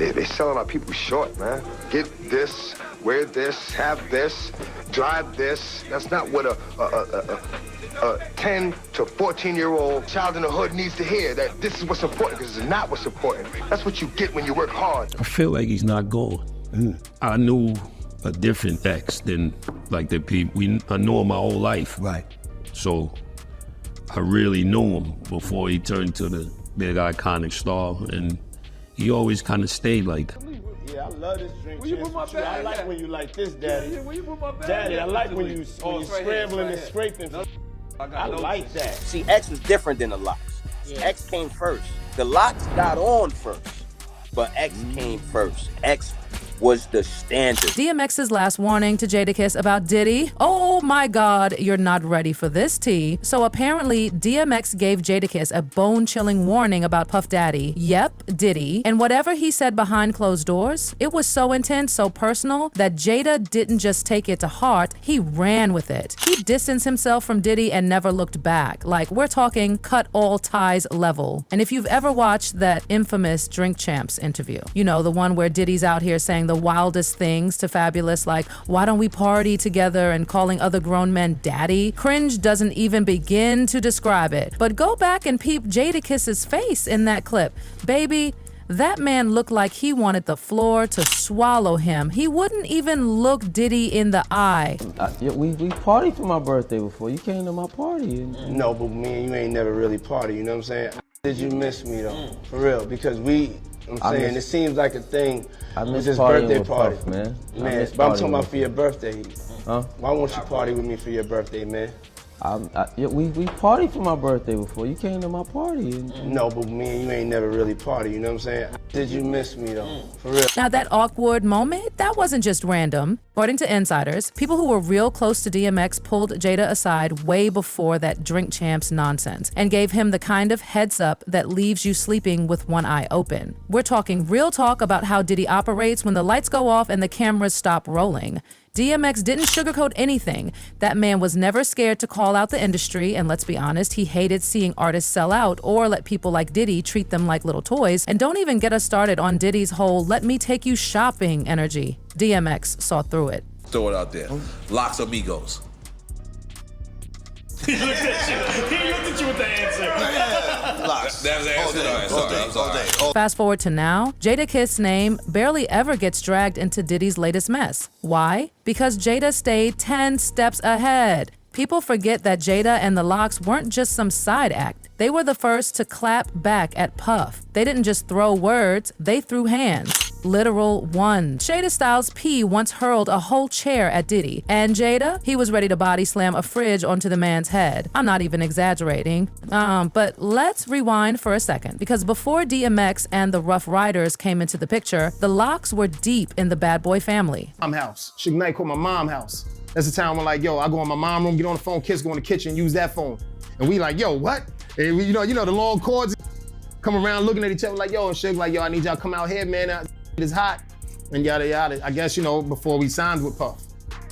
They selling our people short, man. Get this, wear this, have this, drive this. That's not what a 10 to 14-year-old child in the hood needs to hear, that this is what's important, because it's not what's important. That's what you get when you work hard. I feel like he's not gold. I knew a different X than like the people. I knew him my whole life. Right. So I really knew him before he turned to the big iconic star, and he always kind of stayed like. Yeah, I love this drink. Will you put my bag? I like when you like this, Daddy. Yeah, will you put my bag? Daddy, I like when you scrambling and scraping. I like that. See, X was different than the Locks. X came first. The Locks got on first, but X came first. X was the standard. DMX's last warning to Jadakiss about Diddy. Oh my God, you're not ready for this tea. So apparently DMX gave Jadakiss a bone-chilling warning about Puff Daddy. Yep, Diddy. And whatever he said behind closed doors, it was so intense, so personal, that Jada didn't just take it to heart, he ran with it. He distanced himself from Diddy and never looked back. Like, we're talking cut all ties level. And if you've ever watched that infamous Drink Champs interview, you know, the one where Diddy's out here saying the wildest things to Fabulous, like, why don't we party together, and calling other grown men daddy. Cringe doesn't even begin to describe it. But go back and peep Jadakiss's face in that clip. Baby, that man looked like he wanted the floor to swallow him. He wouldn't even look Diddy in the eye. We partied for my birthday before. You came to my party. No, but me and you ain't never really party, you know what I'm saying? Did you miss me though? For real, because it seems like a thing. I miss this partying birthday with party, Puff, man. But I'm talking about for your birthday. Huh? Why won't you party with me for your birthday, man? We partied for my birthday before. You came to my party. No, but me and you ain't never really party, you know what I'm saying? Did you miss me though? For real. Now that awkward moment, that wasn't just random. According to insiders, people who were real close to DMX pulled Jada aside way before that Drink Champs nonsense and gave him the kind of heads up that leaves you sleeping with one eye open. We're talking real talk about how Diddy operates when the lights go off and the cameras stop rolling. DMX didn't sugarcoat anything. That man was never scared to call out the industry, and let's be honest, he hated seeing artists sell out or let people like Diddy treat them like little toys. And don't even get us started on Diddy's whole "let me take you shopping" energy. DMX saw through it. Throw it out there. Locks amigos. He looked at you with the answer. That was the answer. I'm sorry. Fast forward to now, Jadakiss' name barely ever gets dragged into Diddy's latest mess. Why? Because Jada stayed 10 steps ahead. People forget that Jada and the Locks weren't just some side act. They were the first to clap back at Puff. They didn't just throw words, they threw hands. Literal ones. Jada Styles P once hurled a whole chair at Diddy. And Jada, he was ready to body slam a fridge onto the man's head. I'm not even exaggerating. But let's rewind for a second, because before DMX and the Rough Riders came into the picture, the Locks were deep in the Bad Boy family. Mom house. Suge Knight called my mom house. That's the time when like, yo, I go in my mom room, get on the phone, kids go in the kitchen, use that phone. And we like, yo, what? And we, you know the long cords come around looking at each other like, yo, and Suge like, yo, I need y'all to come out here, man. It's hot. And yada yada. I guess, before we signed with Puff.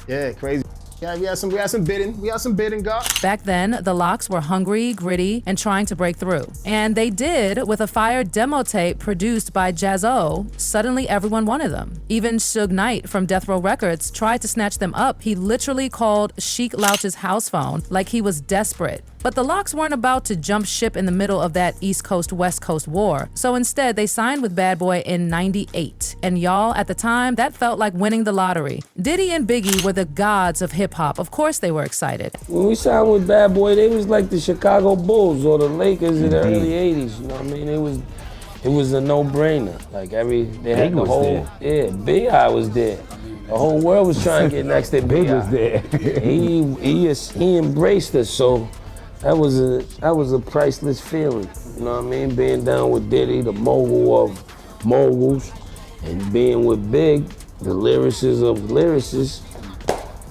Yeah, crazy. Yeah, we had some bidding, God. Back then, the Locks were hungry, gritty, and trying to break through. And they did with a fire demo tape produced by Jaz-O. Suddenly, everyone wanted them. Even Suge Knight from Death Row Records tried to snatch them up. He literally called Sheek Louch's house phone like he was desperate. But the Locks weren't about to jump ship in the middle of that East Coast-West Coast war. So instead, they signed with Bad Boy in '98. And y'all, at the time, that felt like winning the lottery. Diddy and Biggie were the gods of hip-hop. Of course they were excited. When we signed with Bad Boy, they was like the Chicago Bulls or the Lakers in the early '80s. You know what I mean? It was a no-brainer. Like they had the whole, B.I. was there. The whole world was trying to get next to B.I. was there. he embraced us, so that was a priceless feeling. You know what I mean? Being down with Diddy, the mogul of moguls, and being with Big, the lyricist of lyricists.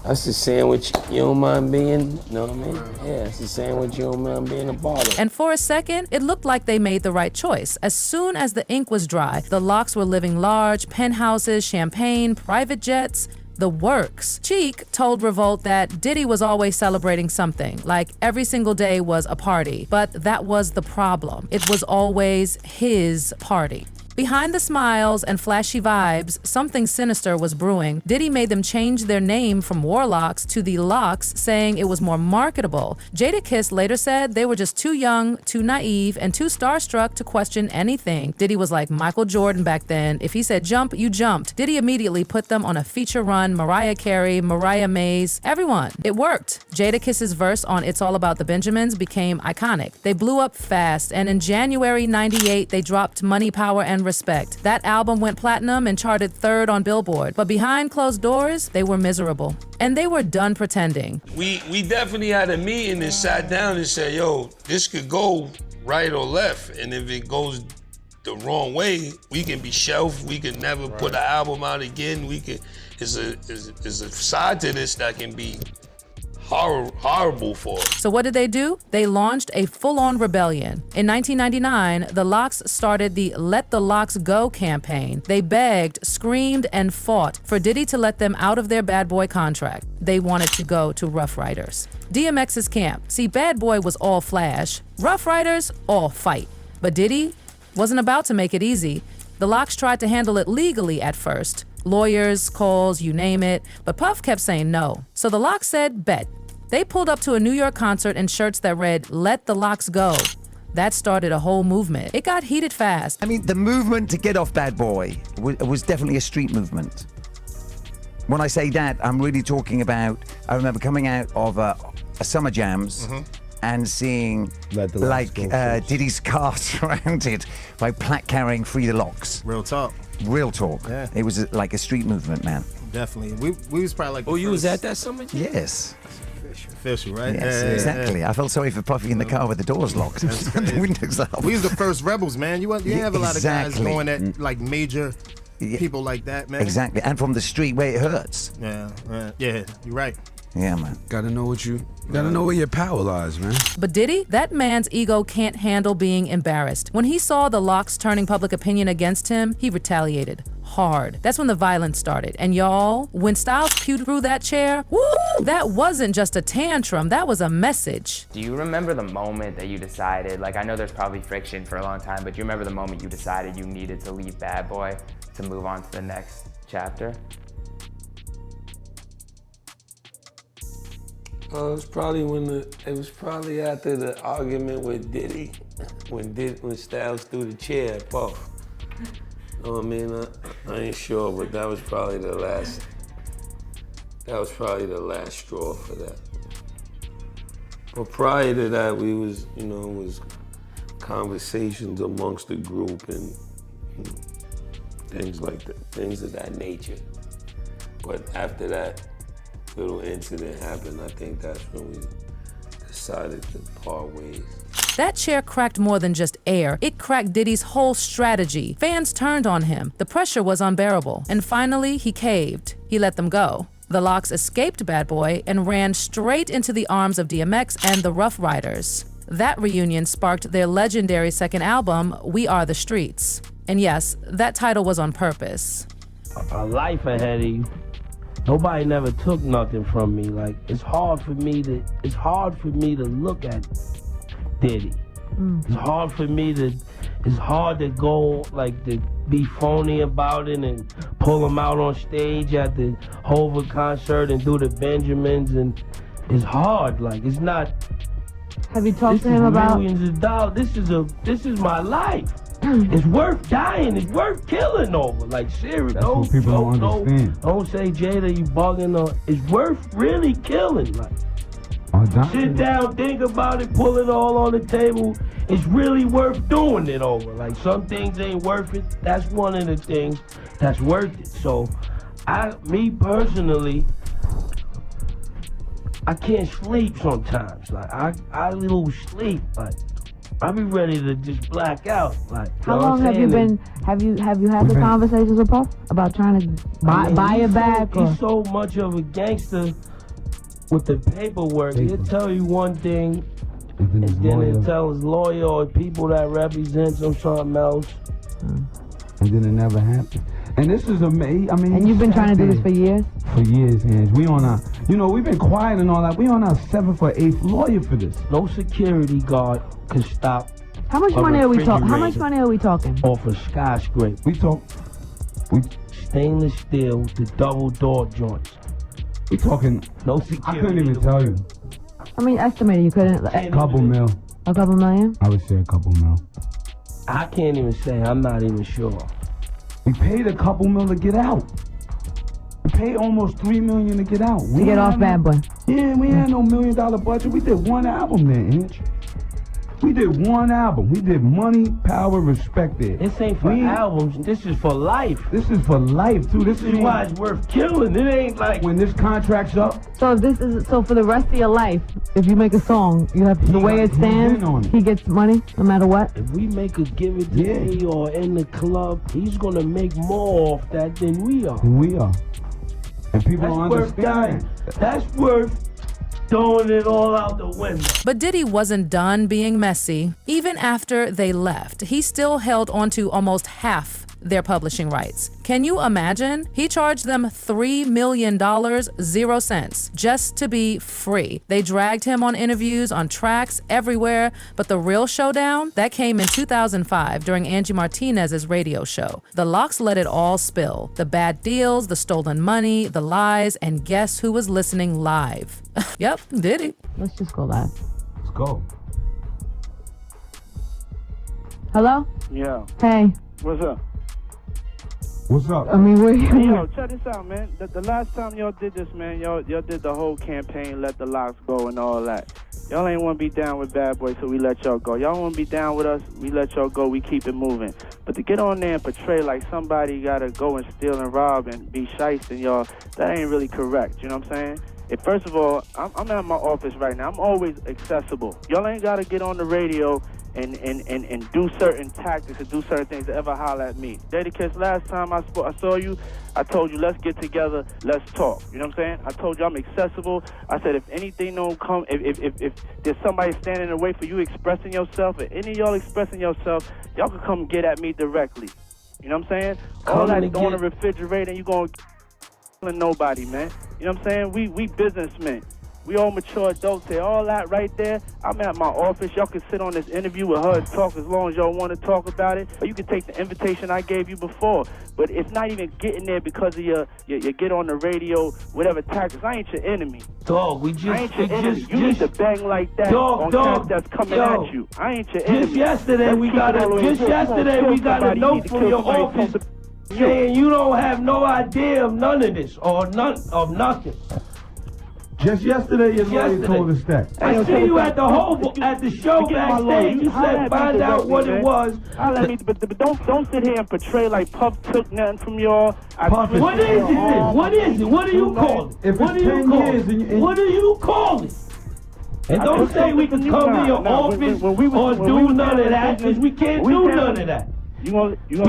That's a sandwich you don't mind being, you know what I mean? Yeah, it's a sandwich you don't mind being a part of. And for a second, it looked like they made the right choice. As soon as the ink was dry, the Locks were living large, penthouses, champagne, private jets, the works. Cheek told Revolt that Diddy was always celebrating something, like every single day was a party. But that was the problem. It was always his party. Behind the smiles and flashy vibes, something sinister was brewing. Diddy made them change their name from Warlocks to the Locks, saying it was more marketable. Jadakiss later said they were just too young, too naive, and too starstruck to question anything. Diddy was like Michael Jordan back then. If he said jump, you jumped. Diddy immediately put them on a feature run. Mariah Carey, Mariah Mays, everyone. It worked. Jadakiss's verse on It's All About the Benjamins became iconic. They blew up fast, and in January '98, they dropped Money, Power, and Respect. That album went platinum and charted 3rd on Billboard. But behind closed doors, they were miserable. And they were done pretending. We definitely had a meeting and sat down and said, yo, this could go right or left. And if it goes the wrong way, we can be shelved. We can never put an album out again. We can, there's a side to this that can be horrible for us. So what did they do? They launched a full-on rebellion. In 1999, the Locks started the Let the Locks Go campaign. They begged, screamed, and fought for Diddy to let them out of their Bad Boy contract. They wanted to go to Rough Riders. DMX's camp. See, Bad Boy was all flash. Rough Riders, all fight. But Diddy wasn't about to make it easy. The Locks tried to handle it legally at first. Lawyers, calls, you name it. But Puff kept saying no. So the Locks said, bet. They pulled up to a New York concert in shirts that read, Let the Locks Go. That started a whole movement. It got heated fast. I mean, the movement to get off Bad Boy was definitely a street movement. When I say that, I'm really talking about, I remember coming out of a Summer Jams and seeing Diddy's car surrounded by plaque-carrying Free the Locks. Real talk. Real talk. Yeah. It was like a street movement, man. Definitely. We was probably like you was at that Summer Jam? Yes. Official, right? Yes, exactly. I felt sorry for Puffy in the car with the doors locked and the windows up. We was the first rebels, man. You didn't have a lot of guys going at like major people like that, man. Exactly, and from the street where it hurts. Yeah, you're right. Yeah, man. Gotta know where your power lies, man. But Diddy, that man's ego can't handle being embarrassed. When he saw the Locks turning public opinion against him, he retaliated hard. That's when the violence started. And y'all, when Styles pewed through that chair, woo, that wasn't just a tantrum, that was a message. Do you remember the moment that you decided, like I know there's probably friction for a long time, but do you remember the moment you decided you needed to leave Bad Boy to move on to the next chapter? It was probably after the argument with Diddy, when Styles threw the chair at Puff. You know what I mean? I ain't sure, but that was probably the last straw for that. But prior to that, we was, it was conversations amongst the group and things like that, things of that nature. But after that little incident happened, I think that's when we decided to part ways. That chair cracked more than just air. It cracked Diddy's whole strategy. Fans turned on him. The pressure was unbearable. And finally, he caved. He let them go. The Locks escaped Bad Boy and ran straight into the arms of DMX and the Rough Riders. That reunion sparked their legendary second album, We Are the Streets. And yes, that title was on purpose. A life ahead of you. Nobody never took nothing from me. Like, it's hard for me to look at Diddy. It's hard to go, like, to be phony about it and pull him out on stage at the Hova concert and do the Benjamins, and it's hard, like, it's not. Have you talked to him about millions of dollars? This is my life. It's worth dying. It's worth killing over. Like, serious. That's what people don't understand. Don't say, Jada, you bugging. Or it's worth really killing. Like, sit down, think about it, pull it all on the table. It's really worth doing it over. Like, some things ain't worth it. That's one of the things that's worth it. So, me personally, I can't sleep sometimes. Like, I lose sleep. Like, I be ready to just black out. Like, how long have you been? Have you had the conversations with Puff about trying to buy it back? He's so much of a gangster with the paperwork. He'll tell you one thing, and then he'll tell his lawyer or people that represents him something else. And then it never happened. And this is amazing. I mean, and you've been trying to do this for years? For years, and we on our, we've been quiet and all that. We on our 7th or 8th lawyer for this. No security guard can stop How much a money are we talking? How refrigerator much money are we talking? Off a skyscraper. We stainless steel with the double door joints. We talking. No security. I couldn't even tell you. I mean, estimated you couldn't. A couple mil. A couple million? I would say a couple mil. I can't even say. I'm not even sure. We paid a couple mil to get out. We paid almost $3 million to get out. To get off Bad Boy. Yeah, we had no $1 million budget. We did one album there, Inch. We did one album. We did Money, Power, Respect there. This ain't for albums. This is for life. This is for life, too. This is why it's worth killing. It ain't like when this contract's up. So if this is for the rest of your life, if you make a song, you have the way it stands. He gets money no matter what. If we make a Give It To Me or in the club, he's gonna make more off that than we are. We are. And people don't understand. That's worth throwing it all out the window. But Diddy wasn't done being messy. Even after they left, he still held onto almost half their publishing rights. Can you imagine? He charged them $3 million, 0 cents, just to be free. They dragged him on interviews, on tracks, everywhere, but the real showdown, that came in 2005 during Angie Martinez's radio show. The Lox let it all spill. The bad deals, the stolen money, the lies, and guess who was listening live? Yep, Diddy. Let's just go live. Let's go. Hello? Yeah. Hey. What's up? What's up? I mean, where Hey, you? yo, check this out, man. The last time y'all did this, man, y'all did the whole campaign, let the Lox go and all that. Y'all ain't want to be down with Bad Boy, so we let y'all go. Y'all want to be down with us, we let y'all go, we keep it moving. But to get on there and portray like somebody got to go and steal and rob and be shysting y'all, that ain't really correct, you know what I'm saying? And first of all, I'm at my office right now. I'm always accessible. Y'all ain't got to get on the radio and do certain tactics and do certain things to ever holler at me. Jadakiss, last time I saw you, I told you, let's get together, let's talk. You know what I'm saying? I told you I'm accessible. I said if anything don't come, if there's somebody standing in the way for you expressing yourself, or any of y'all expressing yourself, y'all can come get at me directly. You know what I'm saying? All that on the refrigerator, and you going to nobody, man. You know what I'm saying? We businessmen. We all mature adults here. All that right there, I'm at my office. Y'all can sit on this interview with her and talk as long as y'all want to talk about it. Or you can take the invitation I gave you before. But it's not even getting there because of your get on the radio, whatever tactics. I ain't your enemy. Dog, I ain't your enemy. You need to bang like that on cats that's coming at you. I ain't your enemy. Just yesterday we got a note from your office saying you don't have no idea of none of this or nothing. Just yesterday, your lawyer told us that. I see you at the show backstage. You said find out what it was. But don't sit here and portray like Puff took nothing from y'all. What is it? What is it? What do you call it? What do you call it? What do you call it? And don't say we can come to your office or do none of that, because we can't do none of that. We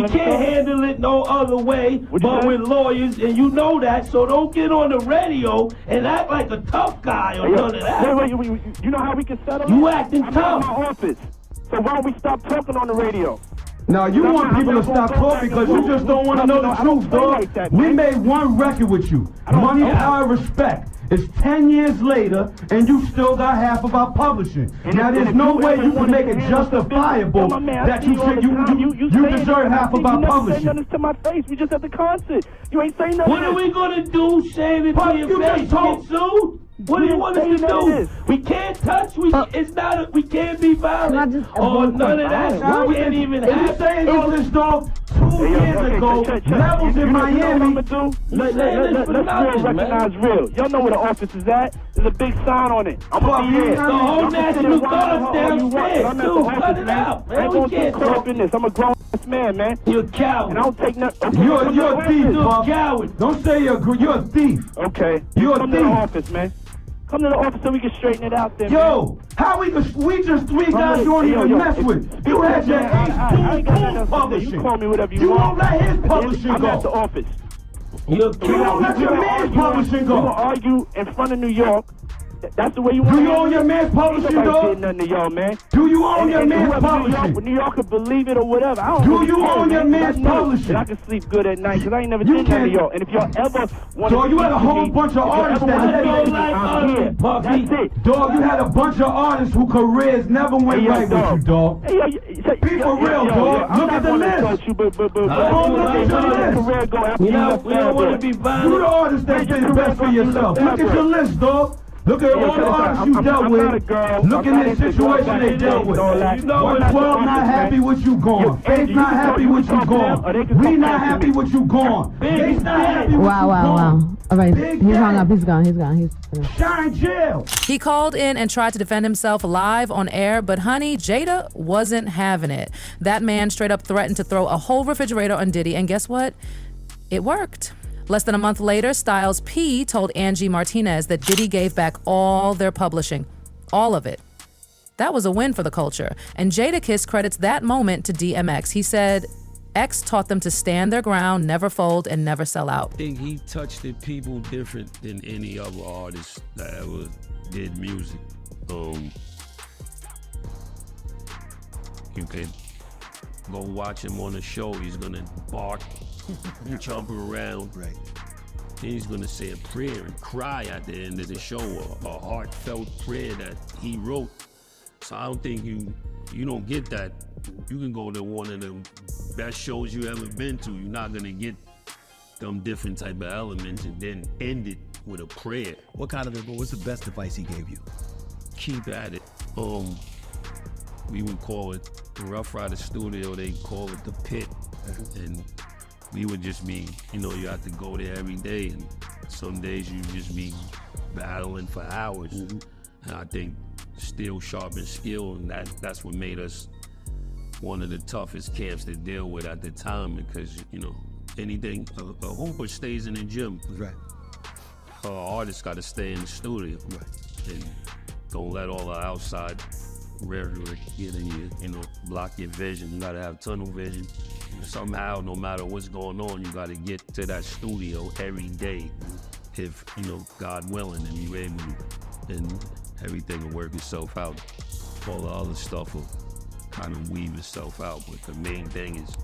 can't handle it no other way but with lawyers, and you know that, so don't get on the radio and act like a tough guy or none of that. Wait, you know how we can settle You it? acting I'm tough. in my office, so why don't we stop talking on the radio? No, you want people to stop talking because you just don't want to know the truth, dog. We made one record with you, Money, Power, Respect. It's 10 years later, and you still got half of our publishing. Now, there's no way you can make it justifiable that you deserve half of our publishing. You never said nothing to my face. We just at the concert. You ain't saying nothing. What are we gonna do? Saying it to your face? Get sued? What do you want us to do? We can't touch. We can't be violent or none of that. We can't even have. You saying all this, dog? 2 years ago, Levels in Miami. Let's real recognize real. Y'all know where the office is at. There's a big sign on it. I'm gonna be here. The whole National Guard's downstairs. I'm at the office, man. I ain't gonna get caught up in this. I'm a grown ass man, man. You're a coward. And I don't take nothing. You're a thief, You're a coward. Don't say you're a thief. Okay. You're a Come to the office, man. Come to the office so we can straighten it out there, Yo, how we just 3 guys you don't even mess with. You had your Ace publishing. You call me whatever you You want. won't let his publishing I'm go. at the office. You won't let your man's publishing go. We're gonna argue in front of New York. That's the way you want. Do you own your man's publishing, dog? Did nothing to y'all, man. Do you own your man's publishing? New York could believe it or whatever. I don't Do really you care, own your man. man's publishing? And I can sleep good at night because I ain't never did nothing to y'all. And if y'all ever want to, Dog, you had a whole bunch of artists that I'm here. That's it. Dog, you had a bunch of artists whose careers never went right with you, dog. Be for real, dog. Look at the list. Look at the list. We don't want to be violent. You the artist that did the best for yourself. Look at your list, dog. Look at all the artists you dealt with. Look at the situation they dealt with. 112 not happy with you gone. Faith not happy with you gone. We not happy with you gone. Faith not happy with you gone. Wow. All right, he's hung up. He's gone. He's Shine jail. He called in and tried to defend himself live on air, but honey, Jada wasn't having it. That man straight up threatened to throw a whole refrigerator on Diddy, and guess what? It worked. Less than a month later, Styles P told Angie Martinez that Diddy gave back all their publishing. All of it. That was a win for the culture, and Jadakiss credits that moment to DMX. He said, X taught them to stand their ground, never fold, and never sell out. I think he touched the people different than any other artist that ever did music. You can go watch him on a show. He's gonna bark, jump around. Right. Then he's gonna say a prayer and cry at the end of the show, a heartfelt prayer that he wrote. So I don't think you don't get that. You can go to one of the best shows you ever been to. You're not gonna get them different type of elements and then end it with a prayer. What's the best advice he gave you? Keep at it. We would call it the Rough Rider Studio. They call it the Pit, and we would just be, you have to go there every day, and some days you just be battling for hours. And I think steel sharpens skill, and that's what made us one of the toughest camps to deal with at the time, because anything a hooper stays in the gym. Right. Artists got to stay in the studio. Right. And don't let all the outside rhetoric get in you, block your vision. You got to have tunnel vision. Somehow, no matter what's going on, you got to get to that studio every day. If God willing, and you're able to, and everything will work itself out. All the other stuff will kind of weave itself out, but the main thing is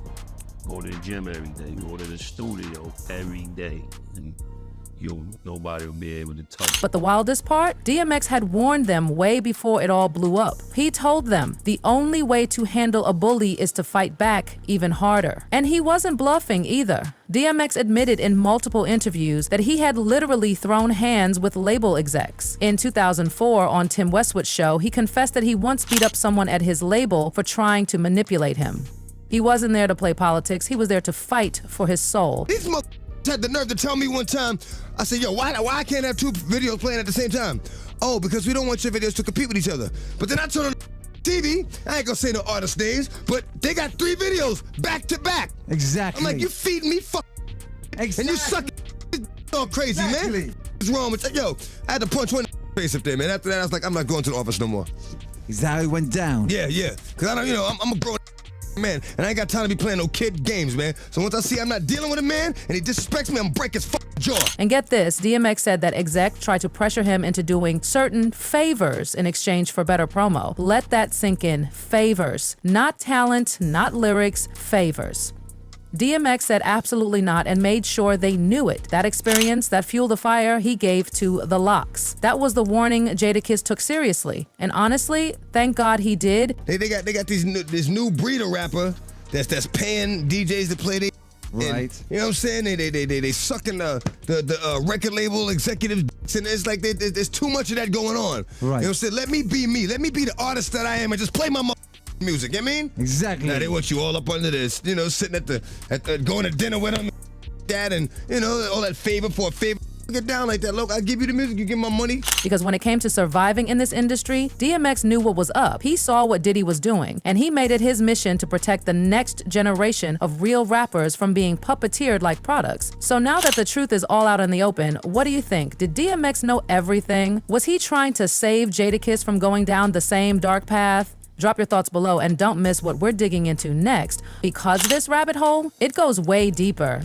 go to the gym every day, go to the studio every day, and nobody will be able to touch. But the wildest part, DMX had warned them way before it all blew up. He told them the only way to handle a bully is to fight back even harder. And he wasn't bluffing either. DMX admitted in multiple interviews that he had literally thrown hands with label execs. In 2004, on Tim Westwood's show, he confessed that he once beat up someone at his label for trying to manipulate him. He wasn't there to play politics, he was there to fight for his soul. These had the nerve to tell me one time, I said, yo, why I can't have two videos playing at the same time? Oh, because we don't want your videos to compete with each other. But then I turn on TV, I ain't gonna say no artist names, but they got 3 videos back to back. Exactly. I'm like, you feeding me and you suck all crazy, man. What's wrong with you? Yo, I had to punch one face up there, man. After that, I was like, I'm not going to the office no more. Is that how it went down? Yeah. Cause I don't, I'm a grown man, and I ain't got time to be playing no kid games, man. So once I see I'm not dealing with a man and he disrespects me, I'm break his jaw. And get this, DMX said that exec tried to pressure him into doing certain favors in exchange for better promo. Let that sink in. Favors. Not talent, not lyrics, favors. DMX said absolutely not and made sure they knew it. That experience, that fueled the fire he gave to the Locks. That was the warning Jadakiss took seriously. And honestly, thank God he did. They got this new breed of rapper that's paying DJs to play their right. You know what I'm saying? They sucking the record label executives, and it's like there's too much of that going on. Right. You know what I'm saying? Let me be me. Let me be the artist that I am and just play my music. You know what I mean? Exactly. Now they want you all up under this, sitting at going to dinner with them, that, and all that favor for a favor. Get down like that, look. I give you the music, you give my money. Because when it came to surviving in this industry, DMX knew what was up. He saw what Diddy was doing, and he made it his mission to protect the next generation of real rappers from being puppeteered like products. So now that the truth is all out in the open, what do you think? Did DMX know everything? Was he trying to save Jadakiss from going down the same dark path? Drop your thoughts below and don't miss what we're digging into next, because this rabbit hole, it goes way deeper.